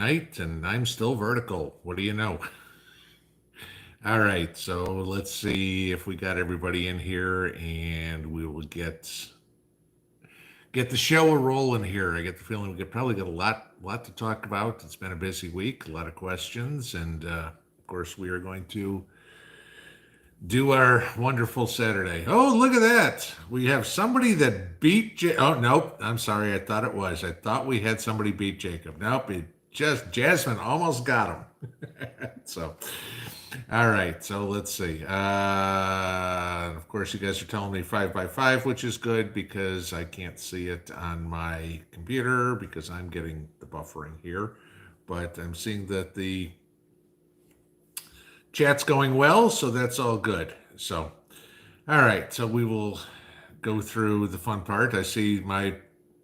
Night, and I'm still vertical. What do you know? All right, so let's see if we got everybody in here, and we will get the show a rolling here. I get the feeling we could probably get a lot to talk about. It's been a busy week, a lot of questions, and of course we are going to do our wonderful Saturday. Oh, look at that! We have somebody that beat. Oh nope, I'm sorry. I thought it was. I thought we had somebody beat Jacob. Nope, it just Jasmine almost got him. So, all right. So let's see. Of course, you guys are telling me 5 by 5, which is good because I can't see it on my computer because I'm getting the buffering here. But I'm seeing that the chat's going well, so that's all good. So, all right. So we will go through the fun part. I see my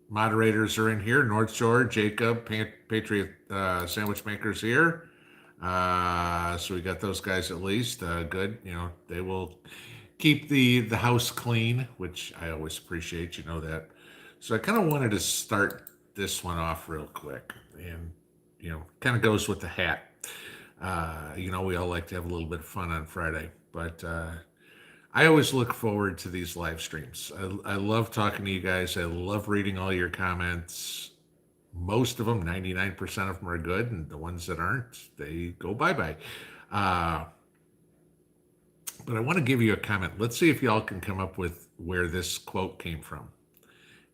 moderators are in here. North Shore, Jacob, Patriot Sandwich Makers here. So we got those guys at least. Good. They will keep the house clean, which I always appreciate. You know that. So I kind of wanted to start this one off real quick, and kind of goes with the hat. We all like to have a little bit of fun on Friday, but I always look forward to these live streams. I love talking to you guys. I love reading all your comments. Most of them, 99% of them are good, and the ones that aren't, they go bye bye. Uh, but I want to give you a comment. Let's see if y'all can come up with where this quote came from.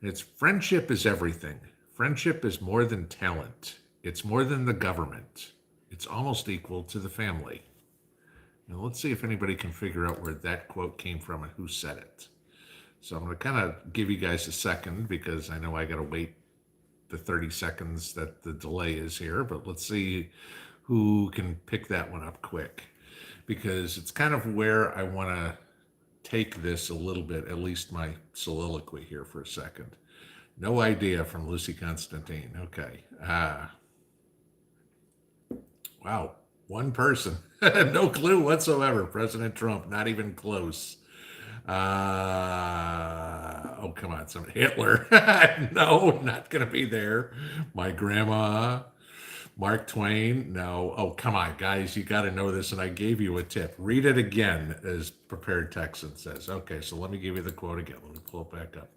It's friendship is everything. Friendship is more than talent. It's more than the government. It's almost equal to the family. Now, let's see if anybody can figure out where that quote came from and who said it. So I'm going to kind of give you guys a second because I know I got to wait the 30 seconds that the delay is here, but let's see who can pick that one up quick because it's kind of where I want to take this a little bit, at least my soliloquy here for a second. No idea from Lucy Constantine. Okay. Wow. One person. No clue whatsoever. President Trump, not even close. Oh, come on. Hitler. No, not going to be there. My grandma. Mark Twain. No. Oh, come on, guys. You got to know this. And I gave you a tip. Read it again, as Prepared Texan says. Okay, so let me give you the quote again. Let me pull it back up.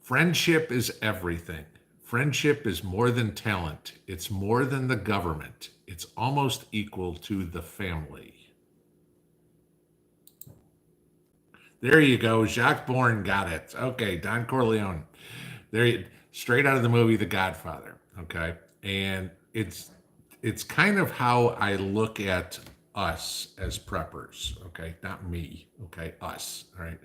Friendship is everything. Friendship is more than talent. It's more than the government. It's almost equal to the family. There you go. Jacques Bourne got it. Okay, Don Corleone. Straight out of the movie The Godfather. Okay, and it's kind of how I look at us as preppers. Okay, not me. Okay, us. All right,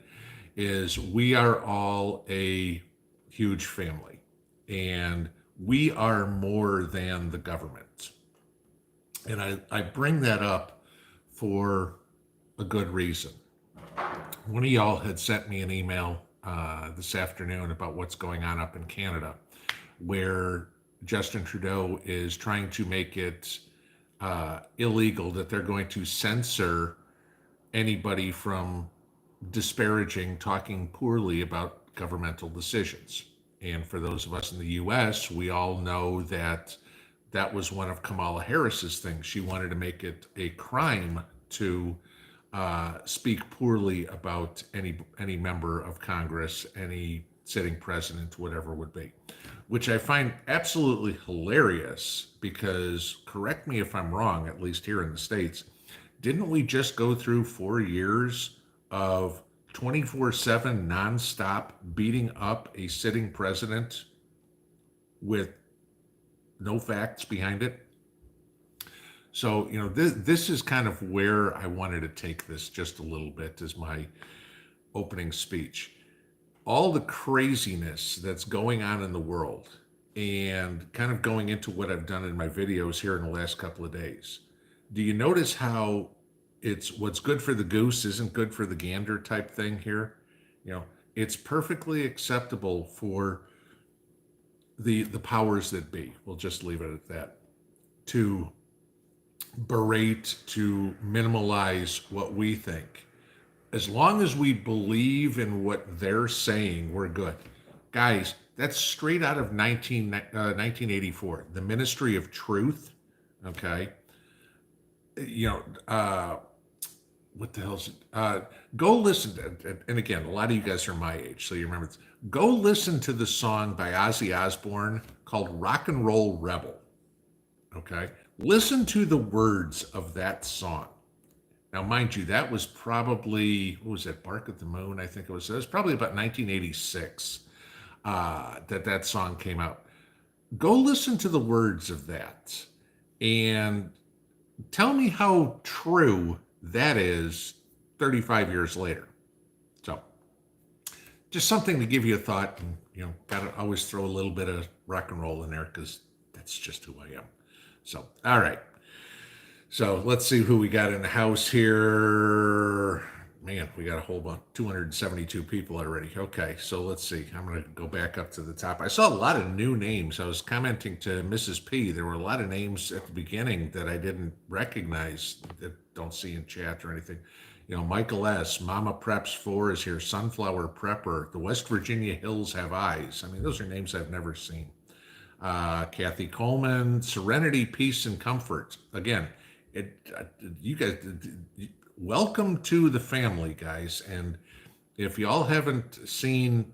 is we are all a huge family, and we are more than the government. And I bring that up for a good reason. One of y'all had sent me an email this afternoon about what's going on up in Canada, where Justin Trudeau is trying to make it illegal that they're going to censor anybody from disparaging, talking poorly about governmental decisions. And for those of us in the US, we all know that that was one of Kamala Harris's things. She wanted to make it a crime to speak poorly about any member of Congress, any sitting president, whatever it would be, which I find absolutely hilarious because, correct me if I'm wrong, at least here in the States, didn't we just go through 4 years of 24/7 nonstop beating up a sitting president with no facts behind it? So, this is kind of where I wanted to take this just a little bit as my opening speech. All the craziness that's going on in the world and kind of going into what I've done in my videos here in the last couple of days. Do you notice how it's what's good for the goose isn't good for the gander type thing here? It's perfectly acceptable for the powers that be. We'll just leave it at that. To berate, to minimalize what we think. As long as we believe in what they're saying, we're good. Guys, That's straight out of 1984, the Ministry of Truth. Okay. You know, what the hell's it? Go listen to, and again, a lot of you guys are my age, so you remember this. Go listen to the song by Ozzy Osbourne called Rock and Roll Rebel. Okay. Listen to the words of that song. Now, mind you, that was probably, what was that, Bark at the Moon? I think it was. It was probably about 1986 that song came out. Go listen to the words of that and tell me how true that is 35 years later. So, just something to give you a thought, and got to always throw a little bit of rock and roll in there because that's just who I am. So, all right. So let's see who we got in the house here. Man, we got a whole bunch, 272 people already. Okay, so let's see. I'm going to go back up to the top. I saw a lot of new names. I was commenting to Mrs. P. There were a lot of names at the beginning that I didn't recognize, that don't see in chat or anything. Michael S., Mama Preps 4 is here, Sunflower Prepper, the West Virginia Hills Have Eyes. I mean, those are names I've never seen. Kathy Coleman, Serenity, Peace, and Comfort. Again, you guys, welcome to the family, guys. And if y'all haven't seen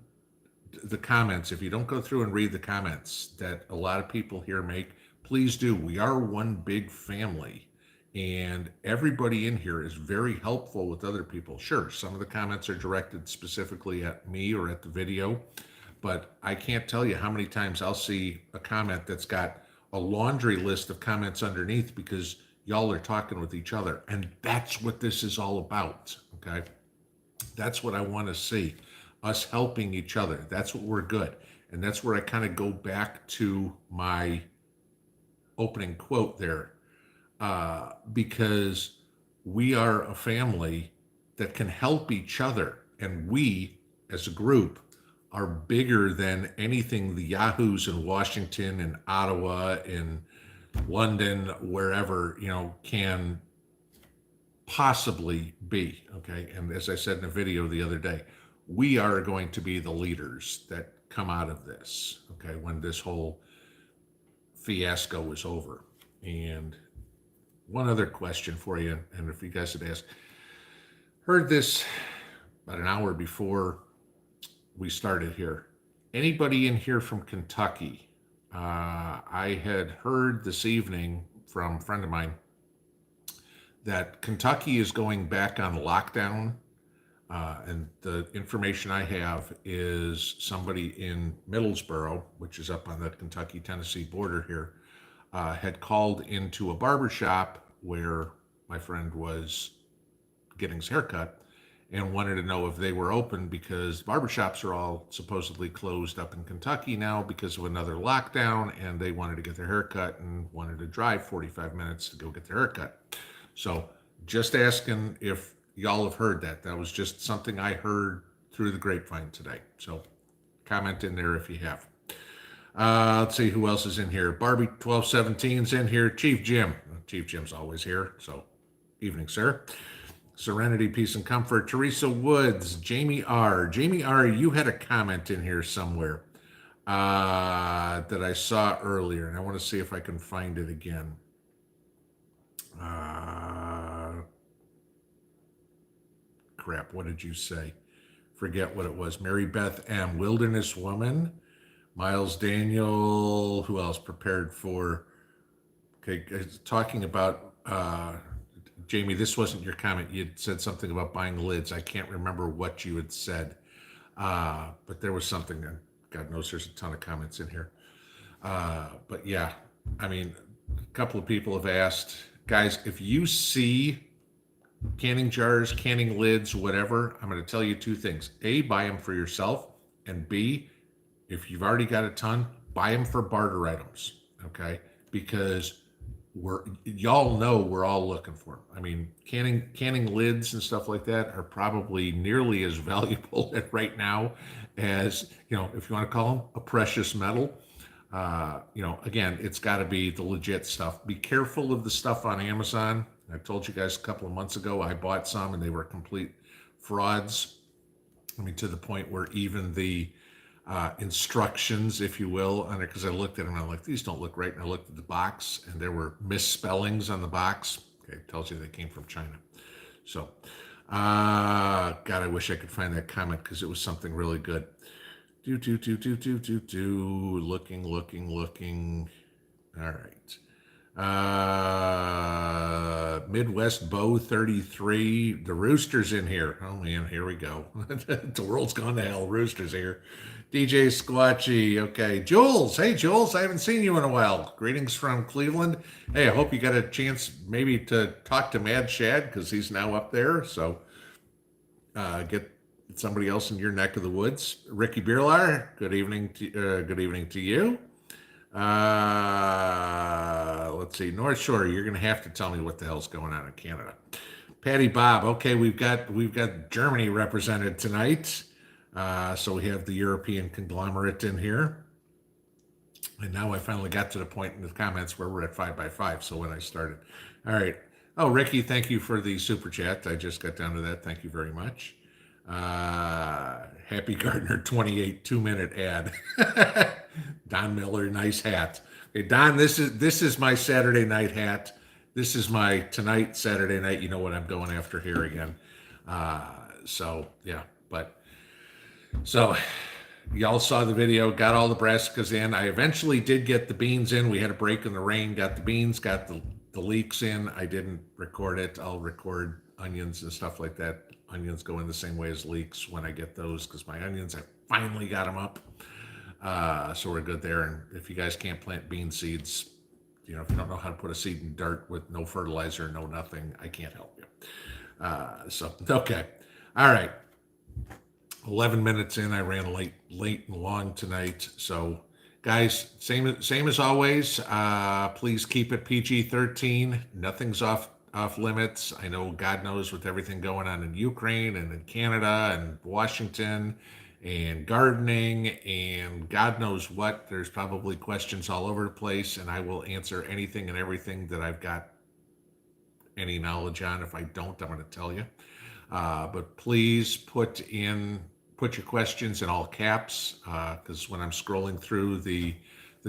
the comments, if you don't go through and read the comments that a lot of people here make, please do. We are one big family, and everybody in here is very helpful with other people. Sure, some of the comments are directed specifically at me or at the video, but I can't tell you how many times I'll see a comment that's got a laundry list of comments underneath because y'all are talking with each other. And that's what this is all about, okay? That's what I want to see, us helping each other. That's what we're good. And that's where I kind of go back to my opening quote there, because we are a family that can help each other. And we, as a group, are bigger than anything the Yahoos in Washington and Ottawa and London, wherever, can possibly be, okay? And as I said in a video the other day, we are going to be the leaders that come out of this, okay, when this whole fiasco is over. And one other question for you, and if you guys had asked, heard this about an hour before we started here. Anybody in here from Kentucky? I had heard this evening from a friend of mine that Kentucky is going back on lockdown. And the information I have is somebody in Middlesboro, which is up on the Kentucky-Tennessee border here, had called into a barbershop where my friend was getting his haircut and wanted to know if they were open because barbershops are all supposedly closed up in Kentucky now because of another lockdown, and they wanted to get their haircut and wanted to drive 45 minutes to go get their haircut. So just asking if y'all have heard that. That was just something I heard through the grapevine today. So comment in there if you have. Let's see who else is in here. Barbie 1217's in here. Chief Jim. Chief Jim's always here. So evening, sir. Serenity, Peace, and Comfort. Teresa Woods, Jamie R. Jamie R., you had a comment in here somewhere that I saw earlier, and I want to see if I can find it again. Crap, what did you say? Forget what it was. Mary Beth M., Wilderness Woman. Miles Daniel, who else? Prepared for, okay, talking about, Jamie, this wasn't your comment. You had said something about buying lids. I can't remember what you had said, but there was something that, God knows there's a ton of comments in here. But yeah, I mean, a couple of people have asked, guys, if you see canning jars, canning lids, whatever, I'm going to tell you two things. A, buy them for yourself, and B, if you've already got a ton, buy them for barter items, okay? Because y'all know we're all looking for them. I mean, canning lids and stuff like that are probably nearly as valuable right now as, if you want to call them a precious metal. Again, it's got to be the legit stuff. Be careful of the stuff on Amazon. I told you guys a couple of months ago, I bought some and they were complete frauds. I mean, to the point where even the instructions, if you will, on it, because I looked at them and I'm like, these don't look right. And I looked at the box and there were misspellings on the box. Okay, it tells you they came from China. So, God, I wish I could find that comment because it was something really good. Looking. All right. Midwest Bow 33. The Rooster's in here. Oh man, here we go. The world's gone to hell. Rooster's here. DJ Squatchy. Okay. Jules. Hey, Jules. I haven't seen you in a while. Greetings from Cleveland. Hey, I hope you got a chance maybe to talk to Mad Shad because he's now up there. So get somebody else in your neck of the woods. Ricky Beerlar. Good evening to you. Let's see. North Shore, you're going to have to tell me what the hell's going on in Canada. Patty Bob. Okay, we've got Germany represented tonight. So we have the European conglomerate in here. And now I finally got to the point in the comments where we're at 5x5. So when I started. All right. Oh, Ricky, thank you for the super chat. I just got down to that. Thank you very much. Happy Gardner 28 2-minute ad. Don Miller, nice hat. Hey, Don, this is my Saturday night hat. This is my tonight Saturday night. You know what I'm going after here again. So y'all saw the video, got all the brassicas in. I eventually did get the beans in. We had a break in the rain, got the beans, got the leeks in. I didn't record it. I'll record onions and stuff like that. Onions go in the same way as leeks when I get those because my onions, I finally got them up. So we're good there. And if you guys can't plant bean seeds, if you don't know how to put a seed in dirt with no fertilizer, no nothing, I can't help you. Okay. All right. 11 minutes in, I ran late and long tonight. So guys, same as always, please keep it PG-13. Nothing's off limits. I know God knows with everything going on in Ukraine and in Canada and Washington and gardening and God knows what. There's probably questions all over the place, and I will answer anything and everything that I've got any knowledge on. If I don't, I'm going to tell you. But please put your questions in all caps because when I'm scrolling through the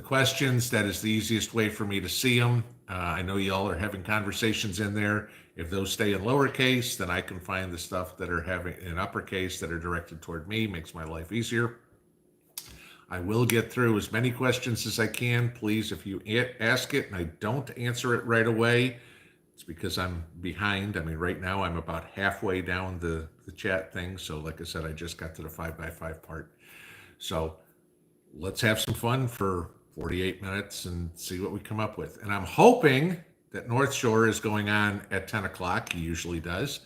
questions, that is the easiest way for me to see them. I know y'all are having conversations in there. If those stay in lowercase, then I can find the stuff that are having in uppercase that are directed toward me. Makes my life easier. I will get through as many questions as I can. Please, if you ask it and I don't answer it right away, it's because I'm behind. I mean, right now I'm about halfway down the chat thing. So like I said, I just got to the 5x5 part. So let's have some fun for 48 minutes and see what we come up with. And I'm hoping that North Shore is going on at 10 o'clock. He usually does.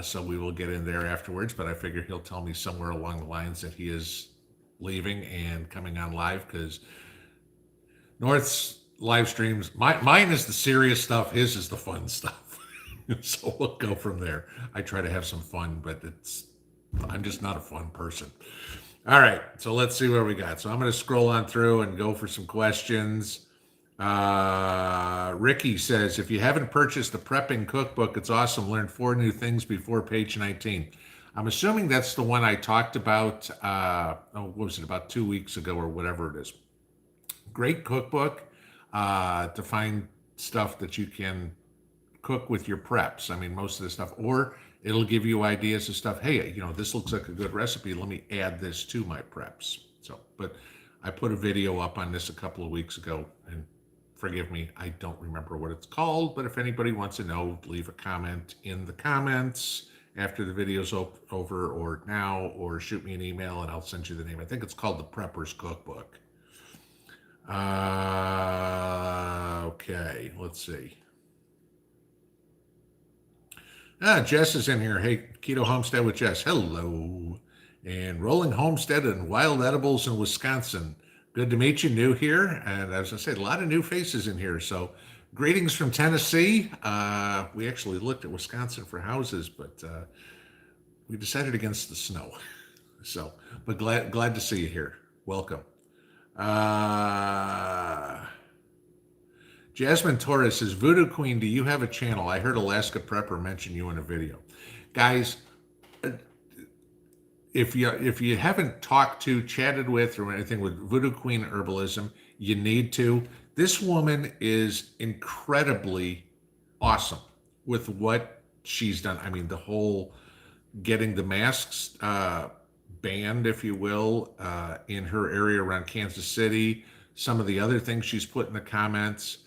So we will get in there afterwards, but I figure he'll tell me somewhere along the lines that he is leaving and coming on live because North's live streams, mine is the serious stuff. His is the fun stuff. So we'll go from there. I try to have some fun, but I'm just not a fun person. All right, so let's see where we got. So I'm going to scroll on through and go for some questions. Ricky says, if you haven't purchased the prepping cookbook, it's awesome. Learn 4 new things before page 19. I'm assuming that's the one I talked about, what was it, about 2 weeks ago or whatever it is. Great cookbook to find stuff that you can cook with your preps. I mean, most of the stuff, or it'll give you ideas of stuff. Hey, this looks like a good recipe. Let me add this to my preps. So, but I put a video up on this a couple of weeks ago, and forgive me, I don't remember what it's called, but if anybody wants to know, leave a comment in the comments after the video's over or now, or shoot me an email and I'll send you the name. I think it's called the Prepper's Cookbook. Okay, let's see. Jess is in here. Hey, Keto Homestead with Jess. Hello. And Rolling Homestead and Wild Edibles in Wisconsin. Good to meet you, new here. And as I said, a lot of new faces in here. So greetings from Tennessee. We actually looked at Wisconsin for houses, but we decided against the snow. So, but glad to see you here. Welcome. Jasmine Torres says, Voodoo Queen, do you have a channel? I heard Alaska Prepper mention you in a video. Guys, if you haven't talked to, chatted with, or anything with Voodoo Queen Herbalism, you need to. This woman is incredibly awesome with what she's done. I mean, the whole getting the masks banned, if you will, in her area around Kansas City. Some of the other things she's put in the comments.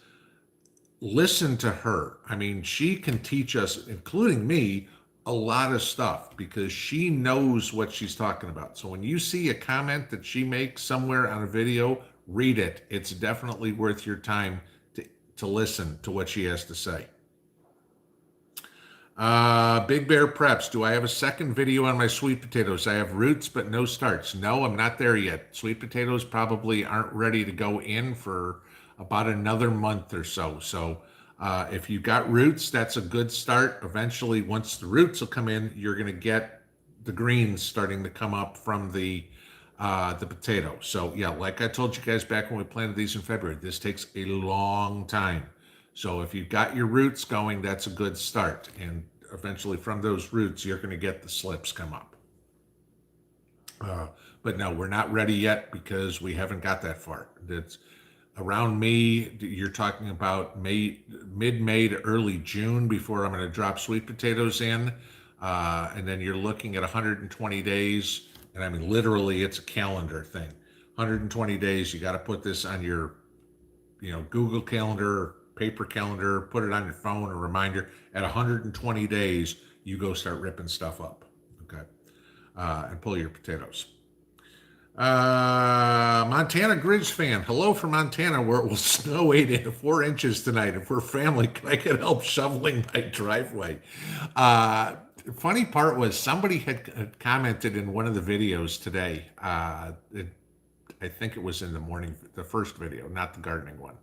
Listen to her. I mean, she can teach us, including me, a lot of stuff because she knows what she's talking about. So when you see a comment that she makes somewhere on a video, read it. It's definitely worth your time to listen to what she has to say. Big Bear Preps. Do I have a second video on my sweet potatoes? I have roots, but no starts. No, I'm not there yet. Sweet potatoes probably aren't ready to go in for about another month or so. So if you got roots, that's a good start. Eventually, once the roots will come in, you're going to get the greens starting to come up from the potato. So yeah, like I told you guys back when we planted these in February, this takes a long time. So if you've got your roots going, that's a good start. And eventually from those roots, you're going to get the slips come up. But no, we're not ready yet because we haven't got that far. It's around May, you're talking about mid-May to early June before I'm going to drop sweet potatoes in. And then you're looking at 120 days. And I mean, literally, it's a calendar thing. 120 days, you got to put this on your, Google Calendar, paper calendar, put it on your phone, a reminder. At 120 days, you go start ripping stuff up, okay? And pull your potatoes. Montana Grizz fan. Hello from Montana, where it will snow 4 inches tonight. If we're family, can I get help shoveling my driveway? Funny part was somebody had commented in one of the videos today. I think it was in the morning, the first video, not the gardening one,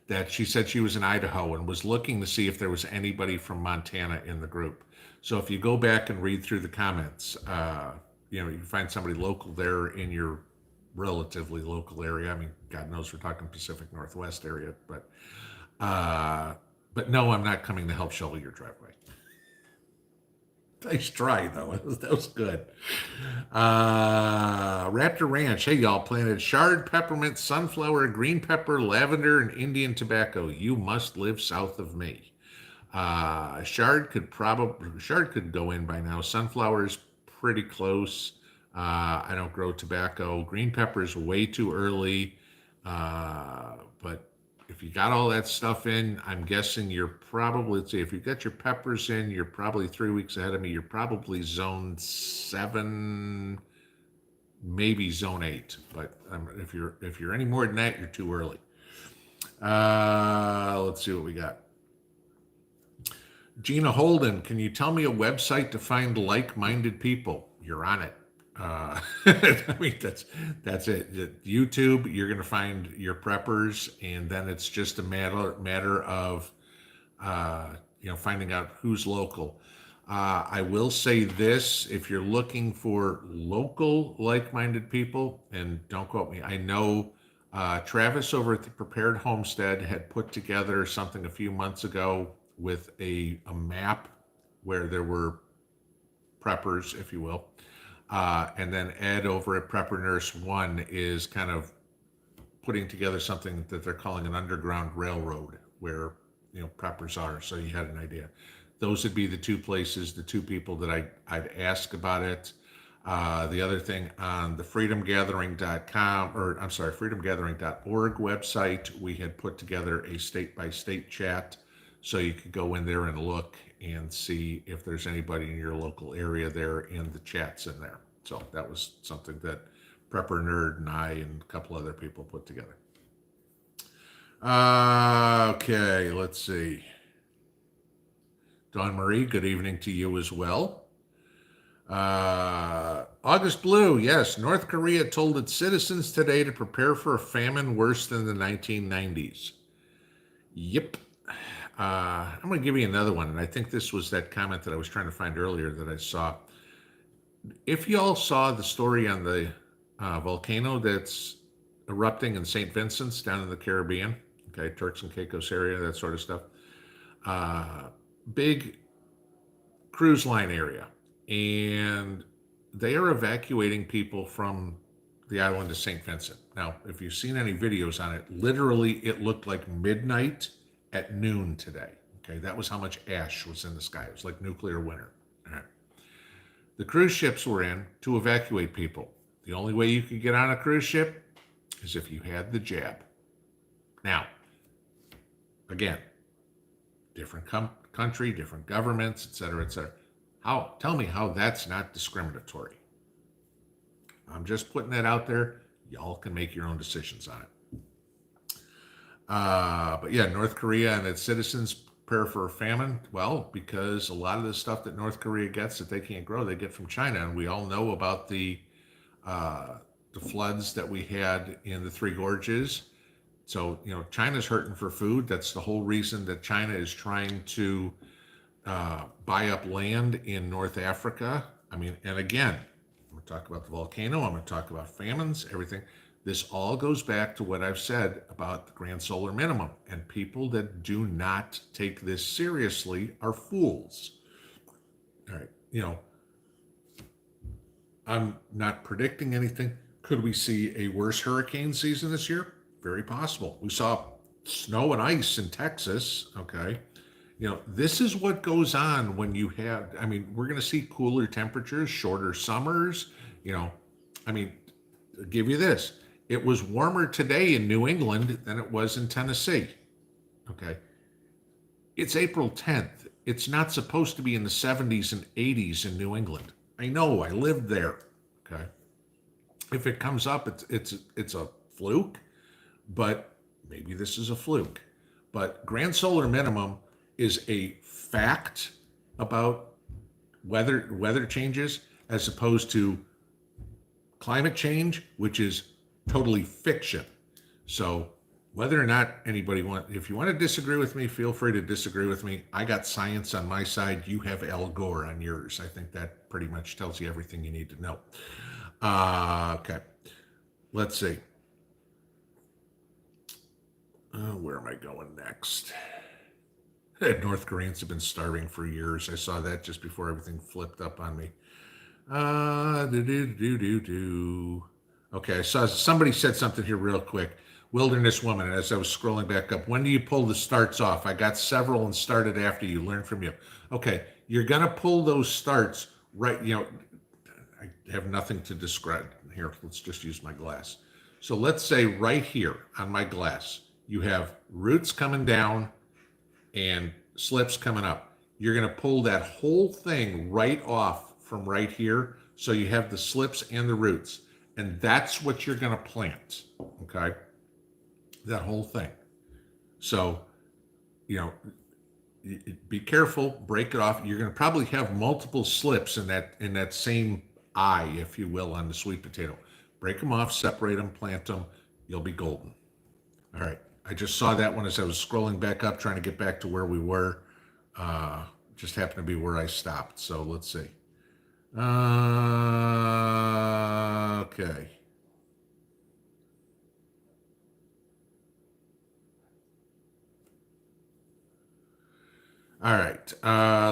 that she said she was in Idaho and was looking to see if there was anybody from Montana in the group. So if you go back and read through the comments, you can find somebody local there in your relatively local area. I mean, God knows we're talking Pacific Northwest area, but no, I'm not coming to help shovel your driveway. Nice try, though. That was good. Raptor Ranch. Hey, y'all. Planted chard, peppermint, sunflower, green pepper, lavender, and Indian tobacco. You must live south of me. Chard could go in by now. Sunflower is pretty close. I don't grow tobacco. Green pepper is way too early. But if you got all that stuff in, I'm guessing you're probably, let's see, if you've got your peppers in, you're probably 3 weeks ahead of me. You're probably zone 7, maybe zone 8. But if you're any more than that, you're too early. Let's see what we got. Gina Holden, can you tell me a website to find like-minded people? You're on it. I mean, that's it. YouTube, you're going to find your preppers, and then it's just a matter of finding out who's local. I will say this: if you're looking for local like-minded people, and don't quote me, I know Travis over at the Prepared Homestead had put together something a few months ago with a map where there were preppers, if you will. And then Ed over at Prepper Nurse 1 is kind of putting together something that they're calling an underground railroad where, preppers are. So you had an idea. Those would be the two places, the two people that I'd ask about it. The other thing on the freedomgathering.com, or I'm sorry, freedomgathering.org website, we had put together a state-by-state chat. So you could go in there and look and see if there's anybody in your local area there in the chats in there. So that was something that Prepper Nerd and I and a couple other people put together. Okay, let's see. Dawn Marie, good evening to you as well. August Blue, yes, North Korea told its citizens today to prepare for a famine worse than the 1990s. Yep. I'm going to give you another one, and I think this was that comment that I was trying to find earlier that I saw. If you all saw the story on the volcano that's erupting in St. Vincent's down in the Caribbean, okay, Turks and Caicos area, that sort of stuff, big cruise line area, and they are evacuating people from the island of St. Vincent. Now, if you've seen any videos on it, literally it looked like midnight at noon today. Okay, that was how much ash was in the sky. It was like nuclear winter. All right. The cruise ships were in to evacuate people. The only way you could get on a cruise ship is if you had the jab. Now, again, different country, different governments, et cetera, et cetera. Tell me how that's not discriminatory. I'm just putting that out there. Y'all can make your own decisions on it. But yeah, North Korea and its citizens prepare for a famine. Well, because a lot of the stuff that North Korea gets that they can't grow, they get from China, and we all know about the floods that we had in the Three Gorges. So China's hurting for food. That's the whole reason that China is trying to buy up land in North Africa. I mean, and again, I'm going to talk about the volcano. I'm going to talk about famines, everything. This all goes back to what I've said about the grand solar minimum. And people that do not take this seriously are fools. All right. I'm not predicting anything. Could we see a worse hurricane season this year? Very possible. We saw snow and ice in Texas. Okay. This is what goes on when you have, we're going to see cooler temperatures, shorter summers. I'll give you this. It was warmer today in New England than it was in Tennessee. Okay. It's April 10th. It's not supposed to be in the 70s and 80s in New England. I know, I lived there. Okay. If it comes up, it's a fluke, but maybe this is a fluke. But grand solar minimum is a fact about weather changes as opposed to climate change, which is totally fiction. So whether or not if you want to disagree with me, feel free to disagree with me. I got science on my side. You have Al Gore on yours. I think that pretty much tells you everything you need to know. Okay. Let's see. Where am I going next? North Koreans have been starving for years. I saw that just before everything flipped up on me. Okay, I saw somebody said something here real quick. Wilderness woman, as I was scrolling back up, when do you pull the starts off? I got several and started after you. Learn from you. Okay, you're going to pull those starts right. I have nothing to describe. Here, let's just use my glass. So let's say right here on my glass, you have roots coming down and slips coming up. You're going to pull that whole thing right off from right here. So you have the slips and the roots. And that's what you're going to plant. Okay. That whole thing. So, be careful, break it off. You're going to probably have multiple slips in that same eye, if you will, on the sweet potato. Break them off, separate them, plant them. You'll be golden. All right. I just saw that one as I was scrolling back up, trying to get back to where we were. Just happened to be where I stopped. So let's see. Okay. All right.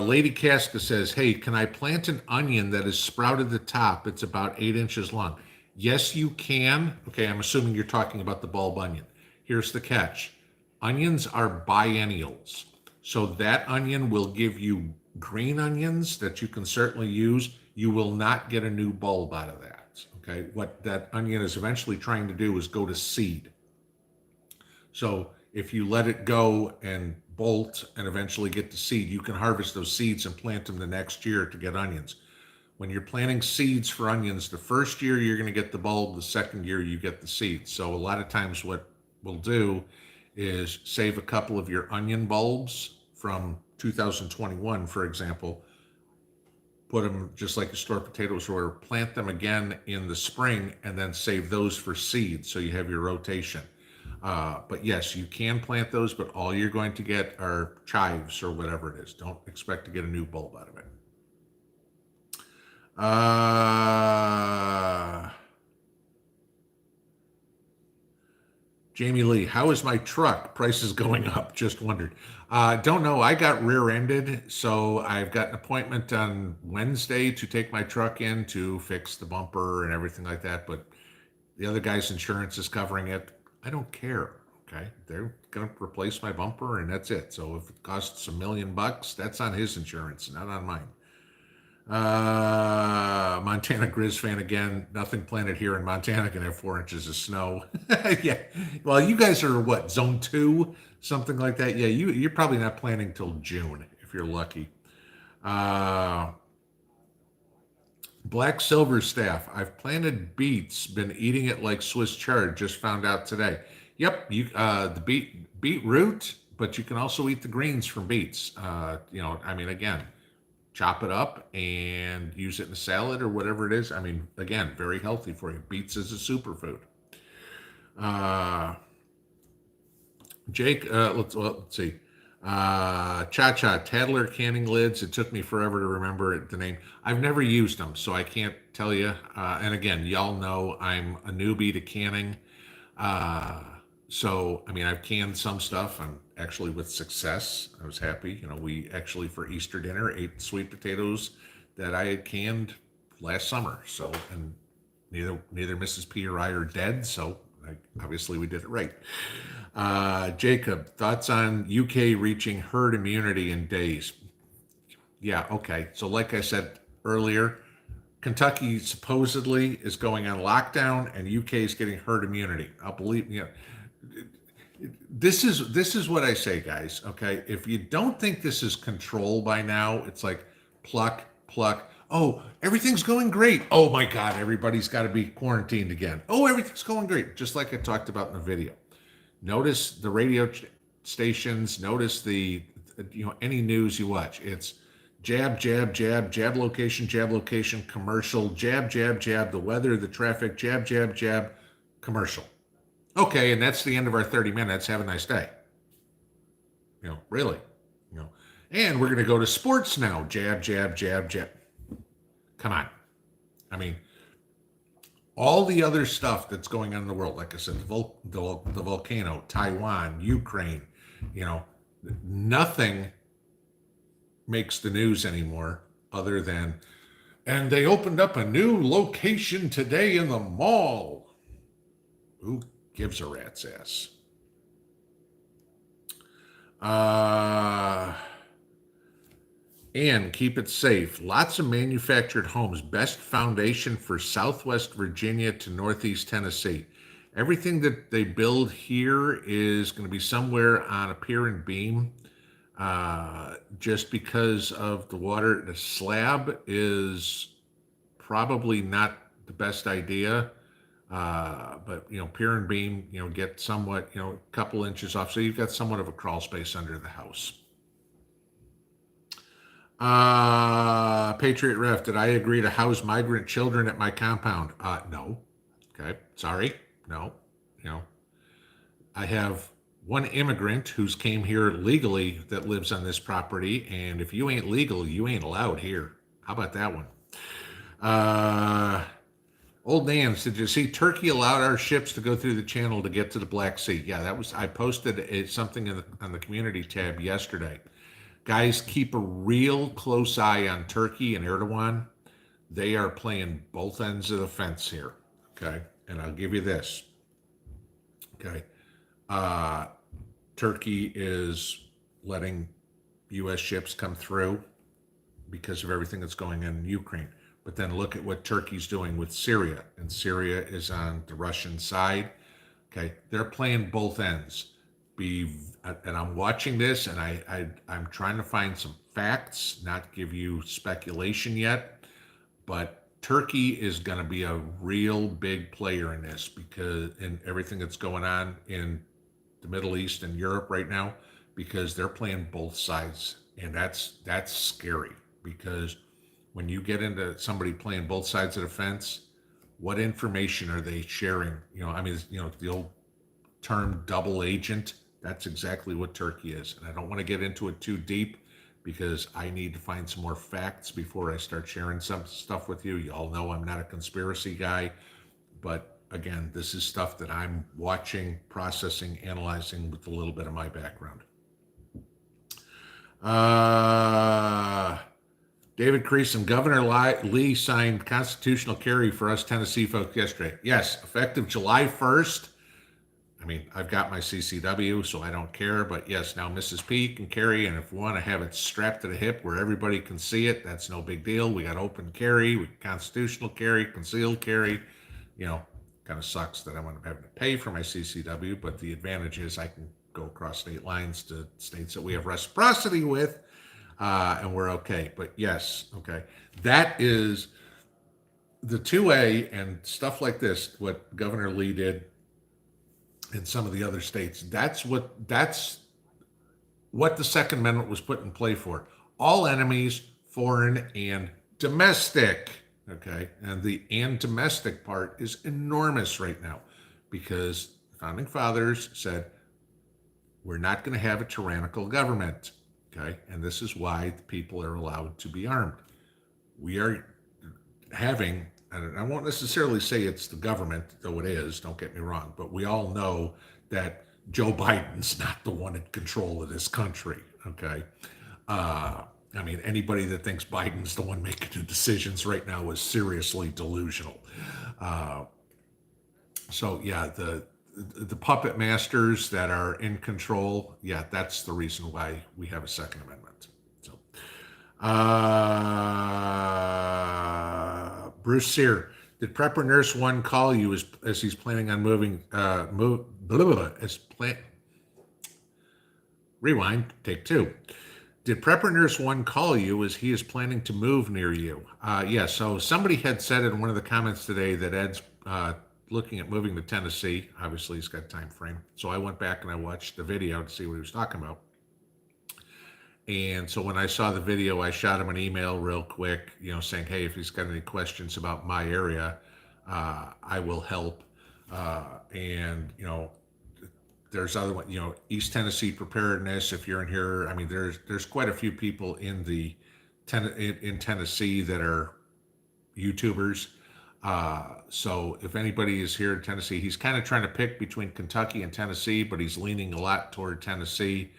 Lady Casca says, hey, can I plant an onion that is sprouted the top? It's about 8 inches long. Yes, you can. Okay, I'm assuming you're talking about the bulb onion. Here's the catch. Onions are biennials. So that onion will give you green onions that you can certainly use. You will not get a new bulb out of that. Okay, what that onion is eventually trying to do is go to seed. So if you let it go and bolt and eventually get to seed, you can harvest those seeds and plant them the next year to get onions. When you're planting seeds for onions, the first year you're going to get the bulb, the second year you get the seeds. So a lot of times what we'll do is save a couple of your onion bulbs from 2021, for example, put them just like you store potatoes, or plant them again in the spring and then save those for seeds so you have your rotation. But yes, you can plant those, but all you're going to get are chives or whatever it is. Don't expect to get a new bulb out of it. Jamie Lee, how is my truck? Prices going up. Just wondered. Don't know. I got rear-ended, so I've got an appointment on Wednesday to take my truck in to fix the bumper and everything like that. But the other guy's insurance is covering it. I don't care. Okay, they're gonna replace my bumper and that's it. So if it costs $1 million, that's on his insurance, not on mine. Montana Grizz fan again. Nothing planted here in Montana can have 4 inches of snow. Yeah. Well, you guys are what, zone two, something like that. Yeah, you're probably not planting till June if you're lucky. Uh, Black silver staff. I've planted beets. Been eating it like Swiss chard. Just found out today. Yep, you the beetroot, but you can also eat the greens from beets. I mean, again, chop it up and use it in a salad or whatever it is. I mean, again, very healthy for you. Beets is a superfood. Uh, Jake, let's see. Cha Cha Tattler canning lids. It took me forever to remember the name. I've never used them, so I can't tell you. And again, y'all know I'm a newbie to canning. Uh, so, I mean, I've canned some stuff and actually with success. I was happy. We actually for Easter dinner ate sweet potatoes that I had canned last summer. So, and neither Mrs. P or I are dead. So, obviously, we did it right. Jacob, thoughts on UK reaching herd immunity in days? Yeah, okay. So, like I said earlier, Kentucky supposedly is going on lockdown, and UK is getting herd immunity. I'll believe this is what I say, guys. Okay, if you don't think this is control by now, it's like pluck, pluck. Oh, everything's going great. Oh my God, everybody's got to be quarantined again. Oh, everything's going great, just like I talked about in the video. Notice the radio stations. Notice the any news you watch. It's jab, jab, jab location, commercial, jab, jab, jab, the weather, the traffic, jab, jab, jab, commercial. Okay, and that's the end of our 30 minutes. Have a nice day. Really. You know, and we're going to go to sports now. Jab, jab, jab, jab. Come on. I mean, all the other stuff that's going on in the world, like I said, the volcano, Taiwan, Ukraine, you know, nothing makes the news anymore other than, and they opened up a new location today in the mall. Who gives a rat's ass? And keep it safe. Lots of manufactured homes. Best foundation for Southwest Virginia to Northeast Tennessee. Everything that they build here is going to be somewhere on a pier and beam. Just because of the water, the slab is probably not the best idea. But pier and beam, get somewhat, a couple inches off, so you've got somewhat of a crawl space under the house. Patriot Ref, did I agree to house migrant children at my compound? No. Okay, sorry, no. I have one immigrant who's came here legally that lives on this property, and if you ain't legal, you ain't allowed here. How about that one? Old Nance, did you see Turkey allowed our ships to go through the channel to get to the Black Sea? Yeah, I posted something on the community tab yesterday. Guys, keep a real close eye on Turkey and Erdogan. They are playing both ends of the fence here. Okay, and I'll give you this. Okay, Turkey is letting U.S. ships come through because of everything that's going on in Ukraine. But then look at what Turkey's doing with Syria, and Syria is on the Russian side. Okay, they're playing both ends. And I'm watching this, and I'm trying to find some facts, not give you speculation yet. But Turkey is going to be a real big player in this because in everything that's going on in the Middle East and Europe right now, because they're playing both sides, and that's scary because when you get into somebody playing both sides of the fence, what information are they sharing? The old term double agent, that's exactly what Turkey is. And I don't want to get into it too deep because I need to find some more facts before I start sharing some stuff with you. You all know I'm not a conspiracy guy, but again, this is stuff that I'm watching, processing, analyzing with a little bit of my background. Uh, David Creason, Governor Lee signed constitutional carry for us Tennessee folks yesterday. Yes, effective July 1st. I mean, I've got my CCW, so I don't care. But yes, now Mrs. P can carry, and if we want to have it strapped to the hip where everybody can see it, that's no big deal. We got open carry, we constitutional carry, concealed carry. You know, kind of sucks that I'm going to have to pay for my CCW, but the advantage is I can go across state lines to states that we have reciprocity with, and we're okay. But yes, okay, that is the 2A and stuff like this. What Governor Lee did in some of the other states. That's what the Second Amendment was put in play for. All enemies, foreign and domestic. Okay, and the and domestic part is enormous right now because the founding fathers said we're not going to have a tyrannical government. Okay, and this is why people are allowed to be armed. We are having, and I won't necessarily say it's the government, though it is, don't get me wrong, but we all know that Joe Biden's not the one in control of this country, okay? I mean, anybody that thinks Biden's the one making the decisions right now is seriously delusional. Uh, so yeah, the puppet masters that are in control, yeah, that's the reason why we have a Second Amendment. So, Bruce Sear, did Prepper Nurse One call you as he's planning on moving? Rewind, take two. Did Prepper Nurse One call you as he is planning to move near you? Yeah, so somebody had said in one of the comments today that Ed's looking at moving to Tennessee. Obviously, he's got a time frame. So I went back and I watched the video to see what he was talking about. And so when I saw the video, I shot him an email real quick, saying, hey, if he's got any questions about my area, I will help. And there's other one, East Tennessee preparedness. If you're in here, I mean, there's quite a few people in in Tennessee that are YouTubers. So if anybody is here in Tennessee, he's kind of trying to pick between Kentucky and Tennessee, but he's leaning a lot toward Tennessee.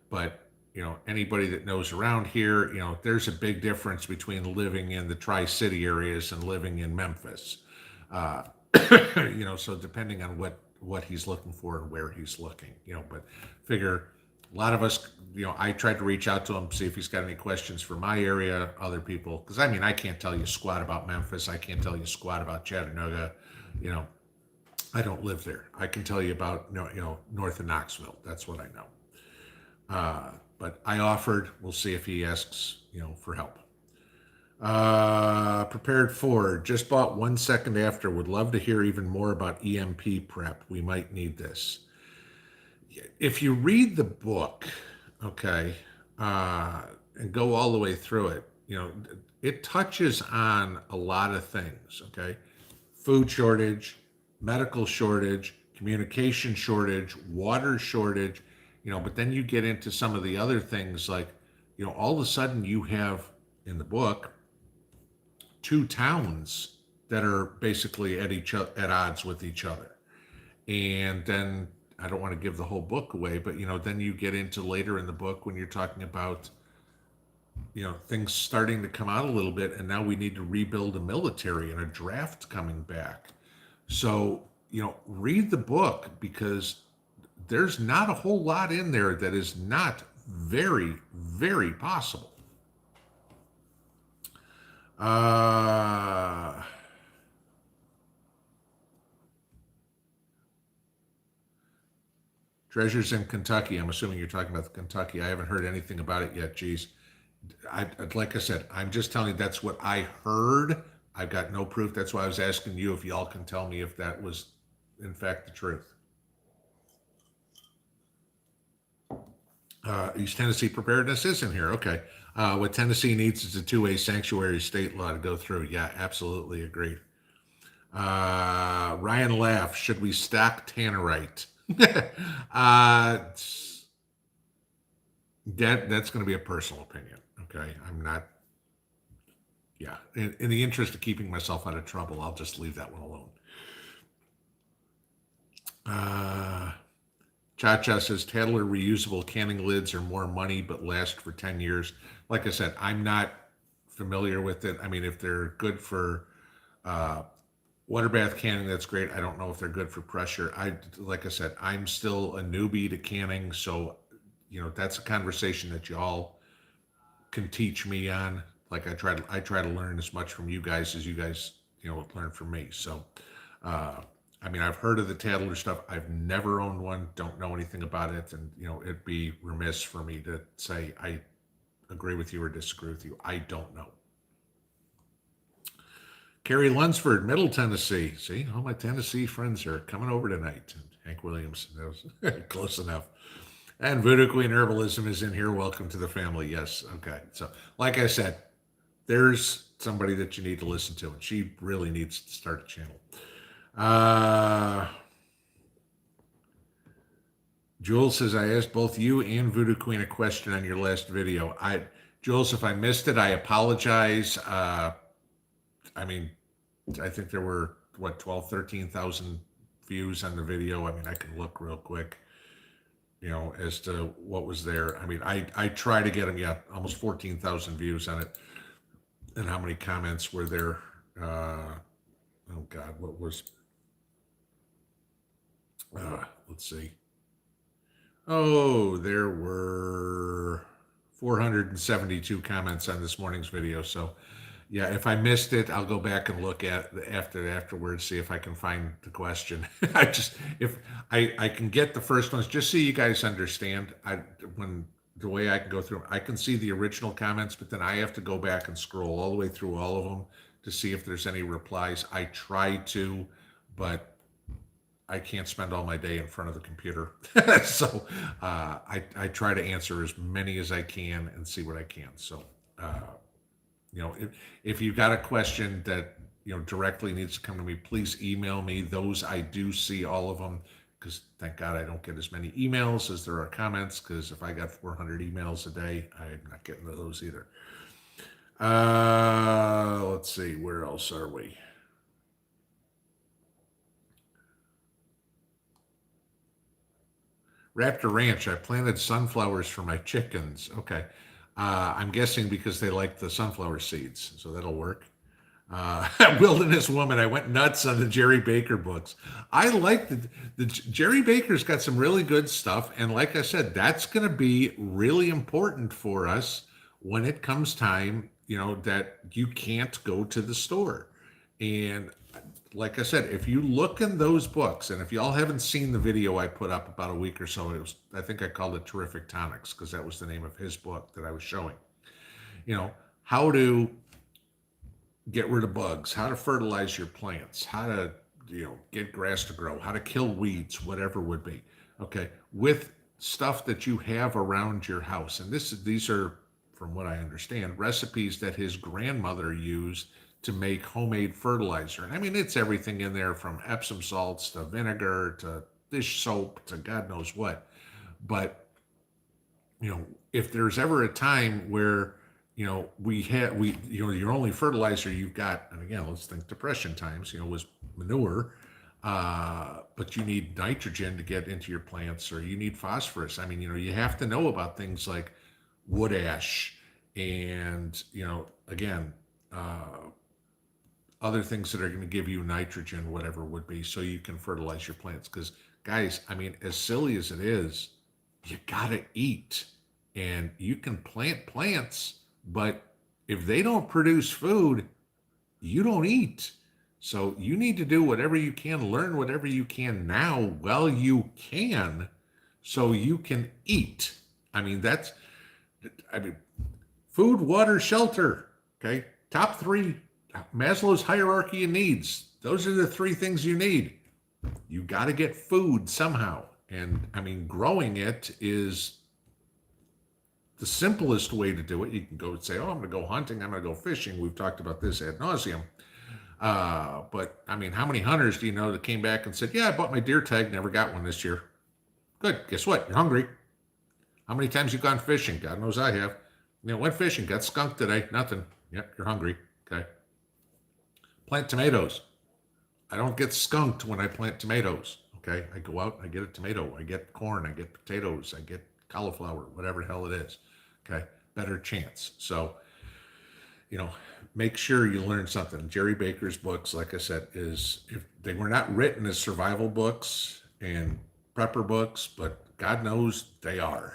But anybody that knows around here, there's a big difference between living in the Tri-City areas and living in Memphis. So depending on what he's looking for and where he's looking, but figure a lot of us, I tried to reach out to him, see if he's got any questions for my area, other people, because I mean, I can't tell you squat about Memphis. I can't tell you squat about Chattanooga. I don't live there. I can tell you about, north of Knoxville. That's what I know. But I offered, we'll see if he asks, for help. Prepared for, just bought 1 second after, would love to hear even more about EMP prep. We might need this. If you read the book, okay, and go all the way through it, it touches on a lot of things, okay? Food shortage, medical shortage, communication shortage, water shortage, but then you get into some of the other things like, all of a sudden you have in the book 2 towns that are basically at odds with each other. And then I don't want to give the whole book away, but then you get into later in the book when you're talking about things starting to come out a little bit, and now we need to rebuild a military and a draft coming back. So read the book, because there's not a whole lot in there that is not very, very possible. Treasures in Kentucky. I'm assuming you're talking about Kentucky. I haven't heard anything about it yet. Geez. Like I said, I'm just telling you that's what I heard. I've got no proof. That's why I was asking you if y'all can tell me if that was in fact the truth. East Tennessee preparedness is in here. Okay. What Tennessee needs is a 2A sanctuary state law to go through. Yeah, absolutely agreed. Ryan Laugh, should we stock tannerite? That's going to be a personal opinion. Okay. I'm not, yeah. In the interest of keeping myself out of trouble, I'll just leave that one alone. Uh, Cha-Cha says Tattler reusable canning lids are more money but last for 10 years. Like I said, I'm not familiar with it. I mean, if they're good for uh, water bath canning, that's great. I don't know if they're good for pressure. Like I said, I'm still a newbie to canning, so that's a conversation that y'all can teach me on. Like I try to learn as much from you guys as you guys learn from me. So, uh, I mean, I've heard of the Tattler stuff. I've never owned one. Don't know anything about it, and it'd be remiss for me to say I agree with you or disagree with you. I don't know. Carrie Lunsford, Middle Tennessee. See, all my Tennessee friends are coming over tonight. Hank Williams, that was close enough. And Voodoo Queen Herbalism is in here. Welcome to the family. Yes. Okay. So, like I said, there's somebody that you need to listen to, and she really needs to start a channel. Uh, Jules says, I asked both you and Voodoo Queen a question on your last video. Jules, if I missed it, I apologize. I mean, I think there were, what, 12, 13,000 views on the video. I mean, I can look real quick, as to what was there. I mean, I try to get them, yeah, almost 14,000 views on it. And how many comments were there? Oh God, what was, let's see. Oh, there were 472 comments on this morning's video. So, yeah, if I missed it, I'll go back and look at afterwards, see if I can find the question. I just if I can get the first ones, just so you guys understand. When the way I can go through them, I can see the original comments, but then I have to go back and scroll all the way through all of them to see if there's any replies. I try to, but I can't spend all my day in front of the computer. So I try to answer as many as I can and see what I can. So if you've got a question that directly needs to come to me, please email me. Those I do see all of them, because thank God I don't get as many emails as there are comments, because if I got 400 emails a day, I'm not getting to those either. Let's see, where else are we? Raptor Ranch, I planted sunflowers for my chickens. Okay. I'm guessing because they like the sunflower seeds, so that'll work. Wilderness Woman, I went nuts on the Jerry Baker books. I like the Jerry Baker's got some really good stuff, and like I said, that's going to be really important for us when it comes time, that you can't go to the store. And like I said, if you look in those books, and if y'all haven't seen the video I put up about a week or so, I think I called it Terrific Tonics, because that was the name of his book that I was showing. How to get rid of bugs, how to fertilize your plants, how to get grass to grow, how to kill weeds, whatever would be. Okay, with stuff that you have around your house, and these are, from what I understand, recipes that his grandmother used to make homemade fertilizer. And I mean, it's everything in there from Epsom salts to vinegar to dish soap to God knows what. But if there's ever a time where your only fertilizer you've got, and again, let's think depression times, was manure, but you need nitrogen to get into your plants, or you need phosphorus. I mean, you have to know about things like wood ash and again, other things that are going to give you nitrogen, whatever would be, so you can fertilize your plants. Because guys, I mean, as silly as it is, you gotta eat, and you can plant plants, but if they don't produce food, you don't eat. So you need to do whatever you can, learn whatever you can now while you can, so you can eat. I mean, food, water, shelter. Okay, top three, Maslow's hierarchy of needs. Those are the three things you need. You got to get food somehow. And I mean, growing it is the simplest way to do it. You can go and say, oh, I'm going to go hunting, I'm going to go fishing. We've talked about this ad nauseum. But I mean, how many hunters do you know that came back and said, yeah, I bought my deer tag, never got one this year? Good. Guess what? You're hungry. How many times you gone fishing? God knows I have. Went fishing, got skunked today. Nothing. Yep, you're hungry. Okay. Plant tomatoes. I don't get skunked when I plant tomatoes. Okay, I go out, I get a tomato, I get corn, I get potatoes, I get cauliflower, whatever the hell it is. Okay, better chance. So, you know, make sure you learn something. Jerry Baker's books, like I said, is if they were not written as survival books and prepper books, but God knows they are.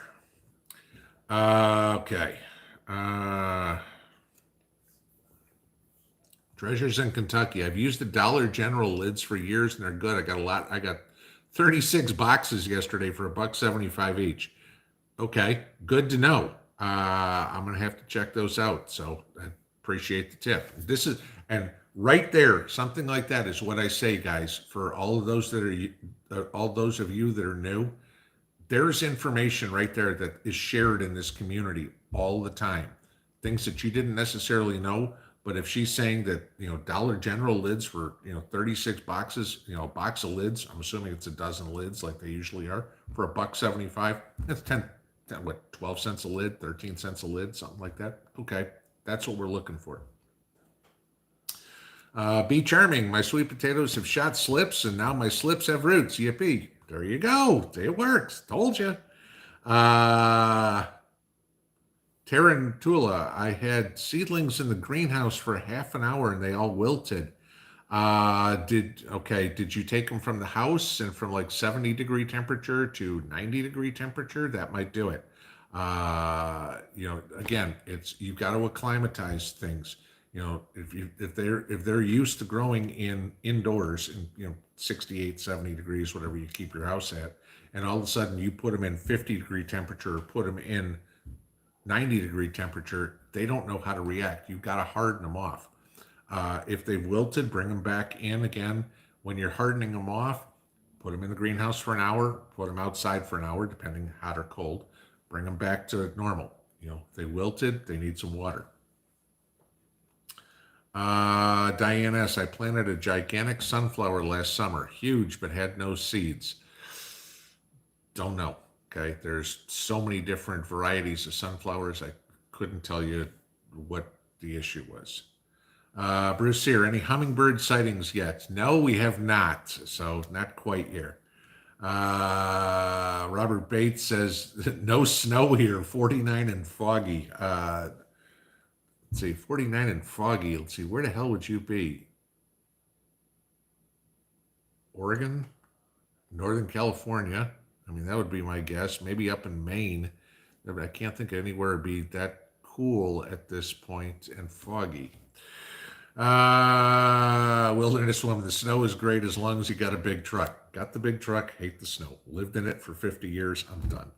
Okay. Uh, Treasures in Kentucky. I've used the Dollar General lids for years and they're good. I got a lot. I got 36 boxes yesterday for $1.75 each. Okay, good to know. I'm gonna have to check those out. So I appreciate the tip. This is and right there, something like that is what I say, guys. For all of those that are, all those of you that are new, there's information right there that is shared in this community all the time. Things that you didn't necessarily know, but if she's saying that, Dollar General lids for, 36 boxes, a box of lids, I'm assuming it's a dozen lids like they usually are, for $1.75, that's 12 cents a lid, 13 cents a lid, something like that. Okay, that's what we're looking for. Be charming. My sweet potatoes have shot slips, and now my slips have roots. Yippee. There you go. It works. Told you. Tarantula. I had seedlings in the greenhouse for half an hour, and they all wilted. Did you take them from the house and from like 70-degree temperature to 90-degree temperature? That might do it. Again, you've got to acclimatize things. If they're used to growing indoors in 68, 70 degrees, whatever you keep your house at, and all of a sudden you put them in 50-degree temperature or put them in 90-degree temperature, they don't know how to react. You've got to harden them off. If they've wilted, bring them back in again. When you're hardening them off, put them in the greenhouse for an hour, put them outside for an hour, depending hot or cold. Bring them back to normal. If they wilted, they need some water. Diane S., I planted a gigantic sunflower last summer. Huge, but had no seeds. Don't know. Okay. There's so many different varieties of sunflowers. I couldn't tell you what the issue was. Bruce here, any hummingbird sightings yet? No, we have not. So not quite yet. Robert Bates says, no snow here, 49 and foggy. Let's see, 49 and foggy. Let's see, where the hell would you be? Oregon? Northern California? I mean, that would be my guess. Maybe up in Maine. I can't think of anywhere it'd be that cool at this point and foggy. Wilderness woman, the snow is great as long as you got a big truck. Got the big truck, hate the snow. Lived in it for 50 years, I'm done.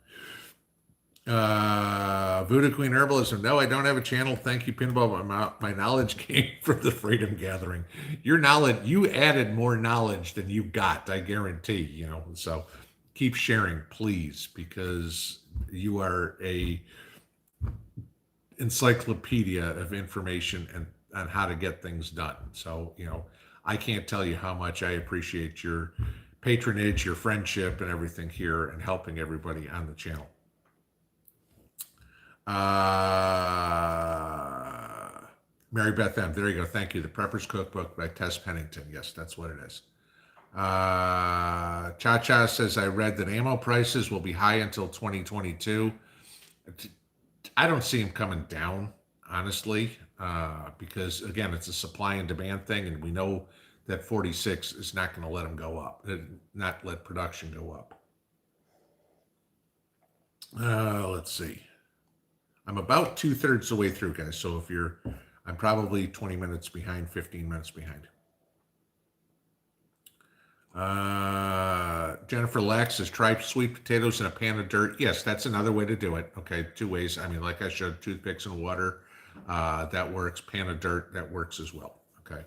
Voodoo Queen Herbalism, no, I don't have a channel. Thank you, Pinball. My knowledge came from the Freedom Gathering. Your knowledge, you added more knowledge than you got, I guarantee, so keep sharing, please, because you are a encyclopedia of information and on how to get things done. So, I can't tell you how much I appreciate your patronage, your friendship, and everything here and helping everybody on the channel. Mary Beth M. There you go. Thank you. The Prepper's Cookbook by Tess Pennington. Yes, that's what it is. Cha-Cha says, I read that ammo prices will be high until 2022. I don't see them coming down, honestly, because, again, it's a supply and demand thing, and we know that 46 is not going to let them go up, not let production go up. Let's see. I'm about 2/3 the way through, guys. So I'm probably 20 minutes behind, 15 minutes behind. Jennifer Lax says, try sweet potatoes in a pan of dirt. Yes, that's another way to do it. Okay, 2 ways. I mean, like I showed, toothpicks and water, that works. Pan of dirt, that works as well. Okay.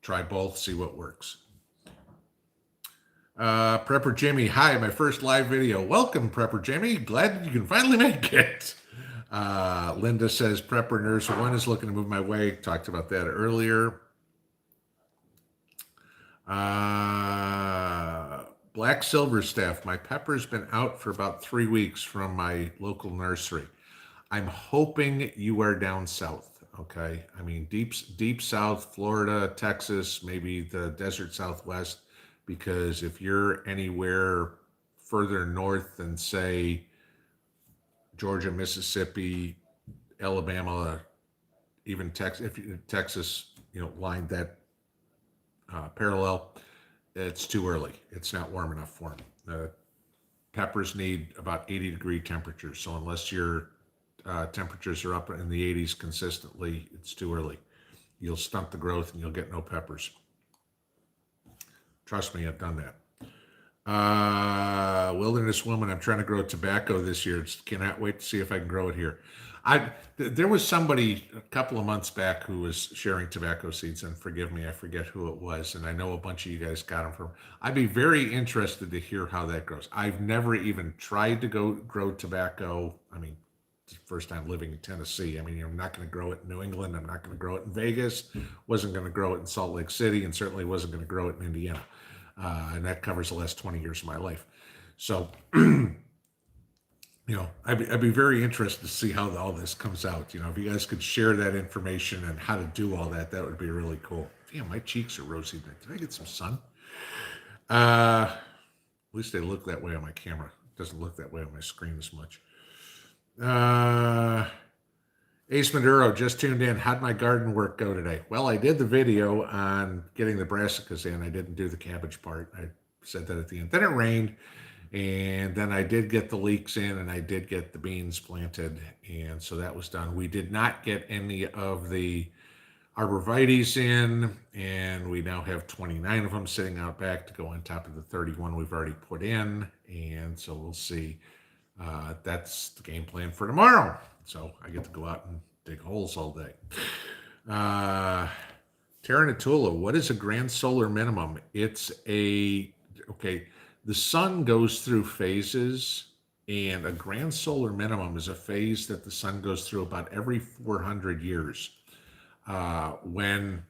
Try both, see what works. Prepper Jimmy, hi, my first live video. Welcome, Prepper Jimmy. Glad you can finally make it. Linda says, Prepper Nurse 1 is looking to move my way. Talked about that earlier. Black Silver Staff, my pepper's been out for about 3 weeks from my local nursery. I'm hoping you are down south. Okay, I mean deep South, Florida, Texas, maybe the desert Southwest, because if you're anywhere further north than say Georgia, Mississippi, Alabama, even Texas, if Texas, lined that parallel, it's too early. It's not warm enough for them. Peppers need about 80-degree temperatures. So unless your temperatures are up in the 80s consistently, it's too early. You'll stunt the growth and you'll get no peppers. Trust me, I've done that. Wilderness woman, I'm trying to grow tobacco this year. Cannot wait to see if I can grow it here. There was somebody a couple of months back who was sharing tobacco seeds, and forgive me, I forget who it was, and I know a bunch of you guys got them from. I'd be very interested to hear how that grows. I've never even tried to go grow tobacco. I mean, it's the first time living in Tennessee. I mean, I'm not going to grow it in New England. I'm not going to grow it in Vegas. Wasn't going to grow it in Salt Lake City, and certainly wasn't going to grow it in Indiana. And that covers the last 20 years of my life. So, I'd be very interested to see how all this comes out. If you guys could share that information and how to do all that, that would be really cool. Damn, my cheeks are rosy. Did I get some sun? At least they look that way on my camera. It doesn't look that way on my screen as much. Ace Maduro just tuned in. How'd my garden work go today? Well, I did the video on getting the brassicas in. I didn't do the cabbage part. I said that at the end. Then it rained, and then I did get the leeks in, and I did get the beans planted, and so that was done. We did not get any of the arborvitaes in, and we now have 29 of them sitting out back to go on top of the 31 we've already put in, and so we'll see. That's the game plan for tomorrow. So I get to go out and dig holes all day. Taranatula, what is a grand solar minimum? Okay, the sun goes through phases, and a grand solar minimum is a phase that the sun goes through about every 400 years. When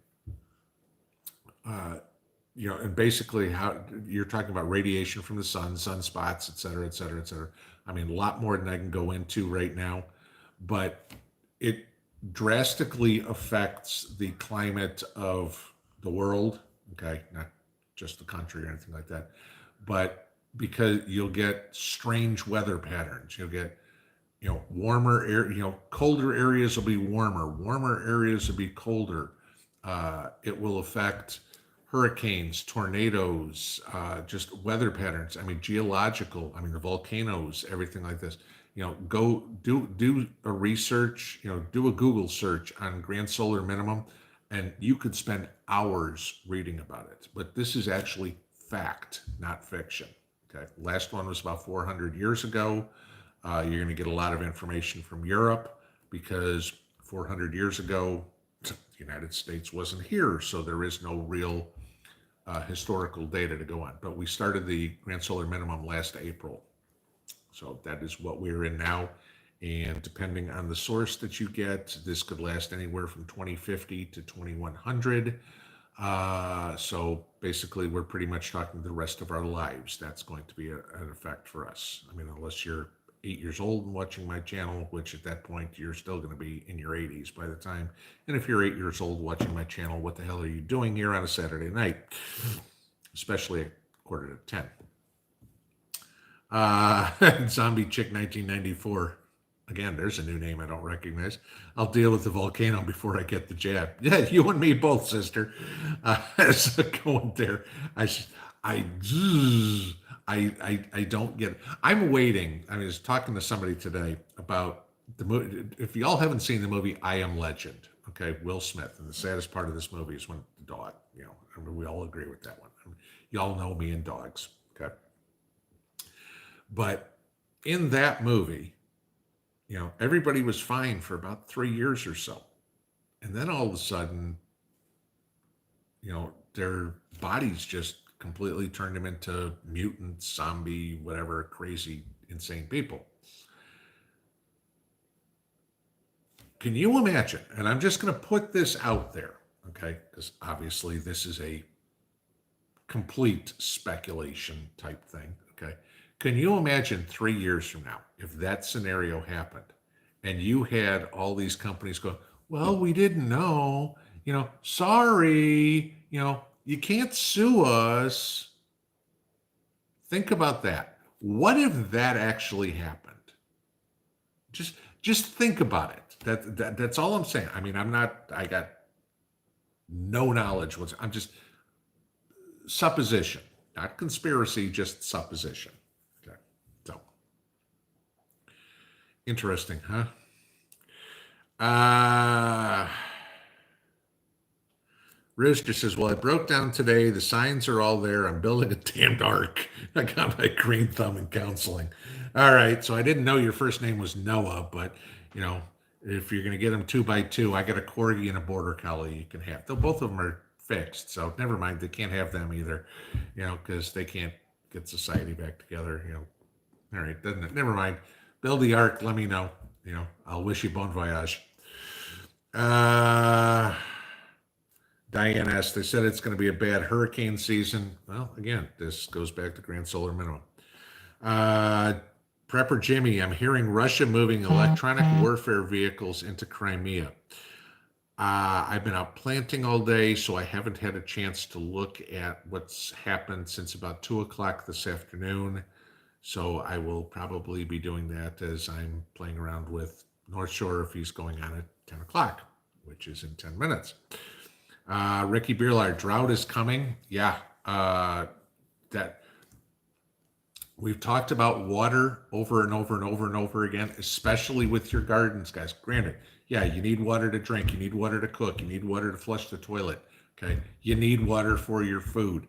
and basically how you're talking about radiation from the sun, sunspots, et cetera, et cetera, et cetera. I mean, a lot more than I can go into right now, but it drastically affects the climate of the world. Okay, not just the country or anything like that, but because you'll get strange weather patterns. You'll get, warmer air, colder areas will be warmer areas will be colder. It will affect hurricanes, tornadoes, just weather patterns. I mean, geological. I mean, the volcanoes, everything like this. Go do a research. Do a Google search on grand solar minimum, and you could spend hours reading about it. But this is actually fact, not fiction. Okay, last one was about 400 years ago. You're going to get a lot of information from Europe because 400 years ago, the United States wasn't here, so there is no real historical data to go on. But we started the grand solar minimum last April. So that is what we're in now. And depending on the source that you get, this could last anywhere from 2050 to 2100. So basically, we're pretty much talking the rest of our lives. That's going to be an effect for us. I mean, unless you're 8 years old and watching my channel, which at that point you're still going to be in your 80s by the time. And if you're 8 years old watching my channel, what the hell are you doing here on a Saturday night? Especially at 9:45. Zombie Chick 1994. Again, there's a new name I don't recognize. I'll deal with the volcano before I get the jab. Yeah, you and me both, sister. So going there, I don't get it. I'm waiting. I was talking to somebody today about the movie. If y'all haven't seen the movie I Am Legend, okay, Will Smith, and the saddest part of this movie is when the dog, I mean, we all agree with that one. I mean, y'all know me and dogs, okay? But in that movie, everybody was fine for about 3 years or so. And then all of a sudden, their bodies just completely turned them into mutant, zombie, whatever, crazy, insane people. Can you imagine? And I'm just going to put this out there, okay? Because obviously this is a complete speculation type thing, okay? Can you imagine 3 years from now, if that scenario happened and you had all these companies go, Well, we didn't know. Sorry. You can't sue us. Think about that. What if that actually happened? Just just think about it. That's all I'm saying. I mean, I got no knowledge. I'm just supposition, not conspiracy, just supposition. Okay. So interesting, huh? Uh Rooster says, well, I broke down today. The signs are all there. I'm building a damned ark. I got my green thumb in counseling. All right. So I didn't know your first name was Noah, but, you know, if you're going to get them two by two, I got a corgi and a border collie you can have. Though both of them are fixed. So never mind. They can't have them either, because they can't get society back together. All right. Doesn't it? Never mind. Build the ark. Let me know. I'll wish you bon voyage. Uh, Diane asked, they said it's going to be a bad hurricane season. Well, again, this goes back to grand solar minimum. Uh, Prepper Jimmy, I'm hearing Russia moving electronic warfare vehicles into Crimea. I've been out planting all day, so I haven't had a chance to look at what's happened since about 2 o'clock this afternoon. So I will probably be doing that as I'm playing around with North Shore if he's going on at 10 o'clock, which is in 10 minutes. Ricky Beerlard, drought is coming. Yeah, that we've talked about water over and over and over and over again, especially with your gardens, guys. Granted, yeah, you need water to drink, you need water to cook, you need water to flush the toilet. Okay, you need water for your food.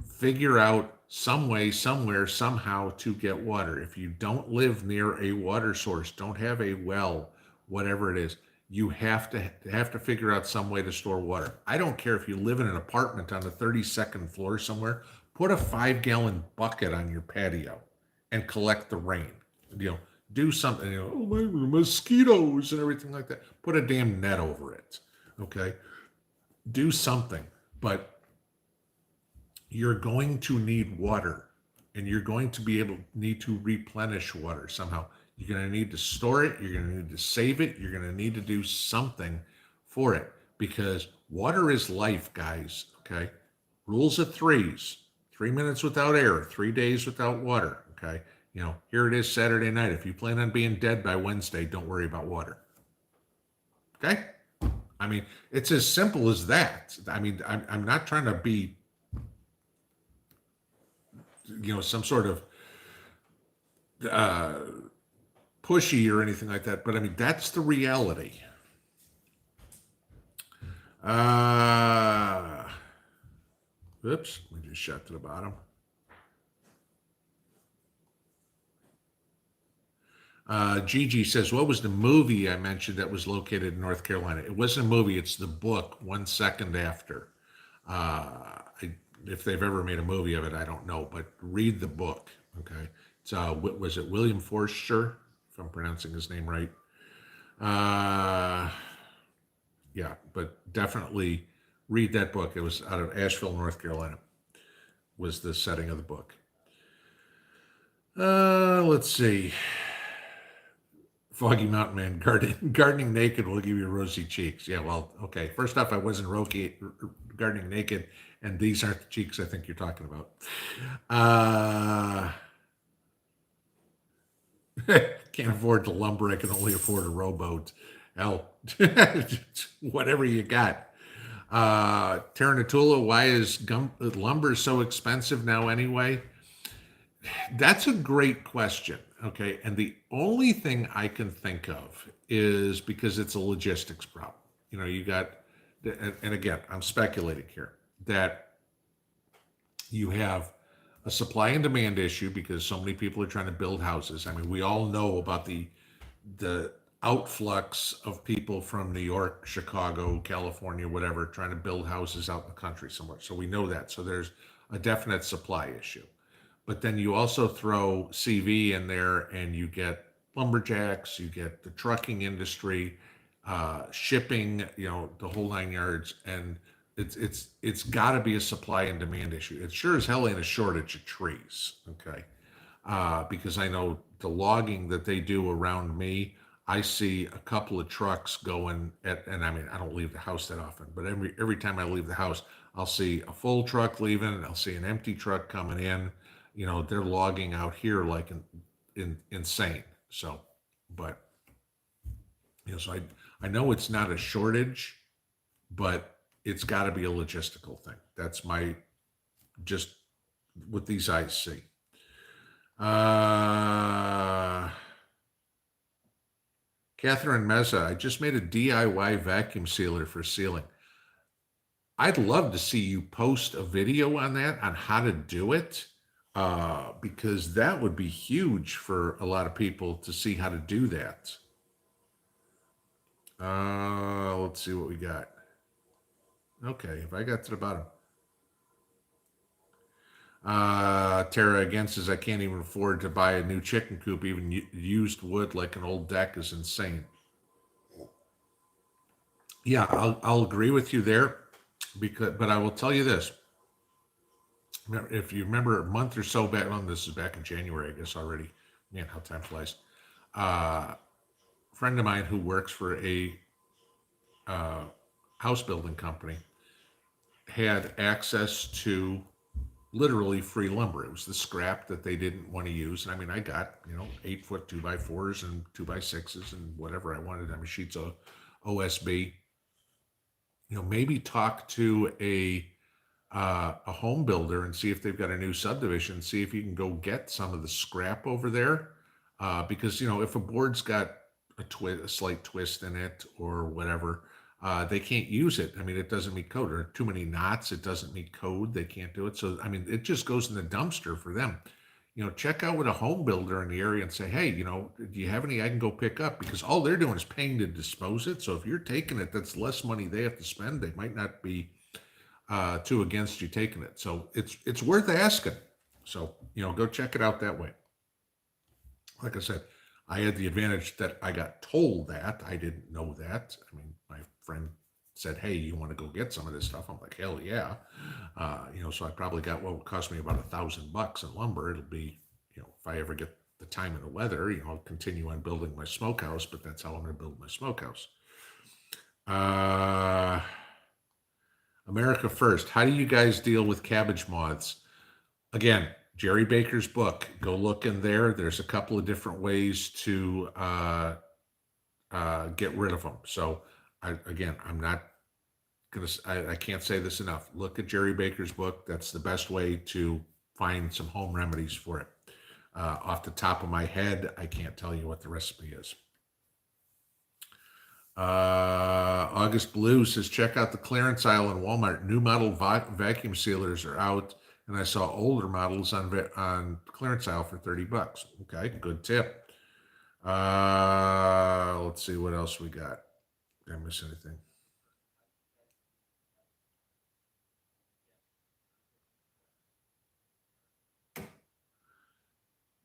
Figure out some way, somewhere, somehow to get water. If you don't live near a water source, don't have a well, whatever it is, you have to figure out some way to store water. I don't care if you live in an apartment on the 32nd floor somewhere. Put a 5-gallon bucket on your patio and collect the rain. Do something. Oh my mosquitoes and everything like that. Put a damn net over it. Okay, do something. But you're going to need water, and you're going to need to replenish water somehow. You're going to need to store it. You're going to need to save it. You're going to need to do something for it, because water is life, guys. Okay. Rules of threes: 3 minutes without air, 3 days without water. Okay. Here it is Saturday night. If you plan on being dead by Wednesday, don't worry about water. Okay. I mean, it's as simple as that. I mean, I'm not trying to be, some sort of pushy or anything like that, but I mean, that's the reality. Oops, we just shut to the bottom. Gigi says, what was the movie I mentioned that was located in North Carolina? It wasn't a movie, it's the book, 1 Second After. If they've ever made a movie of it, I don't know, but read the book, okay? It's, was it William Forster, if I'm pronouncing his name right? Yeah, but definitely read that book. It was out of Asheville, North Carolina, was the setting of the book. Let's see. Foggy Mountain Man, gardening naked will give you rosy cheeks. Yeah, well, okay. First off, I wasn't gardening naked, and these aren't the cheeks I think you're talking about. Can't afford the lumber. I can only afford a rowboat. Hell, whatever you got. Taranatula, why is lumber so expensive now anyway? That's a great question. Okay. And the only thing I can think of is because it's a logistics problem. You got, and again, I'm speculating here, that you have a supply and demand issue because so many people are trying to build houses. I mean, we all know about the outflux of people from New York, Chicago, California, whatever, trying to build houses out in the country somewhere. So we know that. So there's a definite supply issue. But then you also throw CV in there and you get lumberjacks, you get the trucking industry, shipping, the whole 9 yards. And it's got to be a supply and demand issue. It sure as hell ain't a shortage of trees, okay? Because I know the logging that they do around me, I see a couple of trucks going at, and I mean, I don't leave the house that often, but every time I leave the house, I'll see a full truck leaving, and I'll see an empty truck coming in. You know, they're logging out here like insane. So, but so I know it's not a shortage, but it's got to be a logistical thing. That's my just what these eyes see. Uh, Catherine Meza, I just made a DIY vacuum sealer for ceiling. I'd love to see you post a video on that, on how to do it, because that would be huge for a lot of people to see how to do that. Let's see what we got. Okay, if I got to the bottom. Tara again says, I can't even afford to buy a new chicken coop. Even used wood like an old deck is insane. Yeah, I'll agree with you there, but I will tell you this. If you remember a month or so back, well, this is back in January, I guess already. Man, how time flies. A friend of mine who works for a uh, house building company had access to literally free lumber. It was the scrap that they didn't want to use. And I mean, I got, 8 foot 2x4s and 2x6s and whatever I wanted. I mean, sheets of OSB. Maybe talk to a home builder and see if they've got a new subdivision, see if you can go get some of the scrap over there. Because, if a board's got a slight twist in it or whatever, they can't use it. I mean, it doesn't meet code, or too many knots, it doesn't meet code. They can't do it. So, I mean, it just goes in the dumpster for them. Check out with a home builder in the area and say, hey, do you have any I can go pick up? Because all they're doing is paying to dispose it. So if you're taking it, that's less money they have to spend. They might not be too against you taking it. So it's worth asking. So, go check it out that way. Like I said, I had the advantage that I got told that. I didn't know that. I mean, my friend said, hey, you want to go get some of this stuff? I'm like, hell yeah. So I probably got what would cost me about $1,000 in lumber. It'll be, if I ever get the time and the weather, I'll continue on building my smokehouse, but that's how I'm going to build my smokehouse. America First. How do you guys deal with cabbage moths? Again, Jerry Baker's book. Go look in there. There's a couple of different ways to get rid of them. So, I'm not gonna. I can't say this enough. Look at Jerry Baker's book. That's the best way to find some home remedies for it. Off the top of my head, I can't tell you what the recipe is. August Blue says, check out the clearance aisle in Walmart. New model vacuum sealers are out, and I saw older models on clearance aisle for $30. Okay, good tip. Let's see what else we got. Did I miss anything?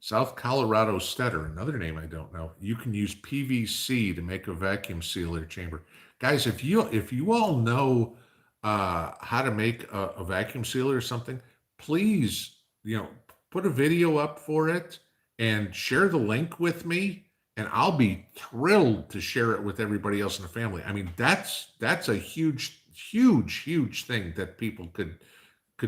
South Colorado Stetter, another name I don't know. You can use PVC to make a vacuum sealer chamber. Guys, if you all know how to make a vacuum sealer or something, please, put a video up for it and share the link with me, and I'll be thrilled to share it with everybody else in the family. I mean, that's a huge, huge, huge thing that people could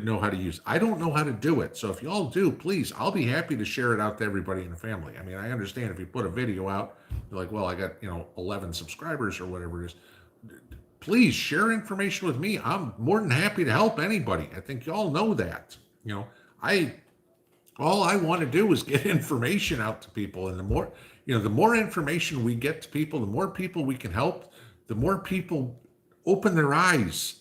know how to use. I don't know how to do it. So if y'all do, please, I'll be happy to share it out to everybody in the family. I mean, I understand if you put a video out, you're like, well, I got, 11 subscribers or whatever it is. Please share information with me. I'm more than happy to help anybody. I think y'all know that. I all I want to do is get information out to people. And the more information we get to people, the more people we can help, the more people open their eyes.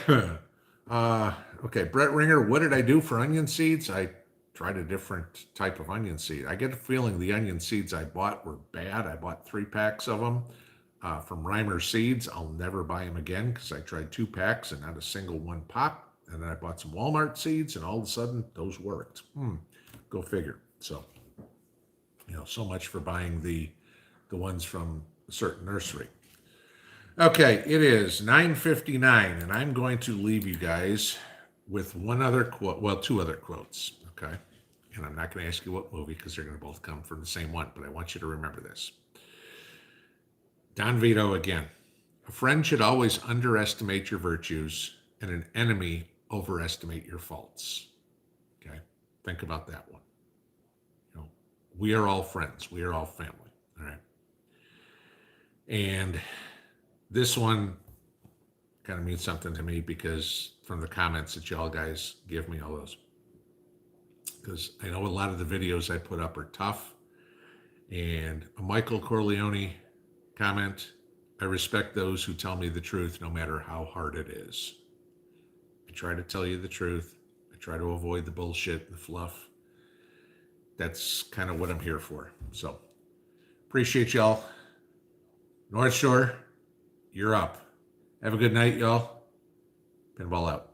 Okay, Brett Ringer, what did I do for onion seeds? I tried a different type of onion seed. I get a feeling the onion seeds I bought were bad. I bought 3 packs of them from Reimer Seeds. I'll never buy them again because I tried 2 packs and not a single one popped. And then I bought some Walmart seeds, and all of a sudden, those worked. Go figure. So, so much for buying the ones from a certain nursery. Okay, it is 9:59, and I'm going to leave you guys with one other quote. Well, 2 other quotes. Okay, and I'm not going to ask you what movie because they're going to both come from the same one, but I want you to remember this. Don Vito again. A friend should always underestimate your virtues, and an enemy overestimate your faults. Okay, think about that one. You know, we are all friends. We are all family. All right, and this one kind of means something to me because from the comments that y'all guys give me, all those, because I know a lot of the videos I put up are tough. And a Michael Corleone comment: I respect those who tell me the truth no matter how hard it is. I try to tell you the truth. I try to avoid the bullshit and the fluff. That's kind of what I'm here for. So appreciate y'all. North Shore, you're up. Have a good night, y'all. Pinball out.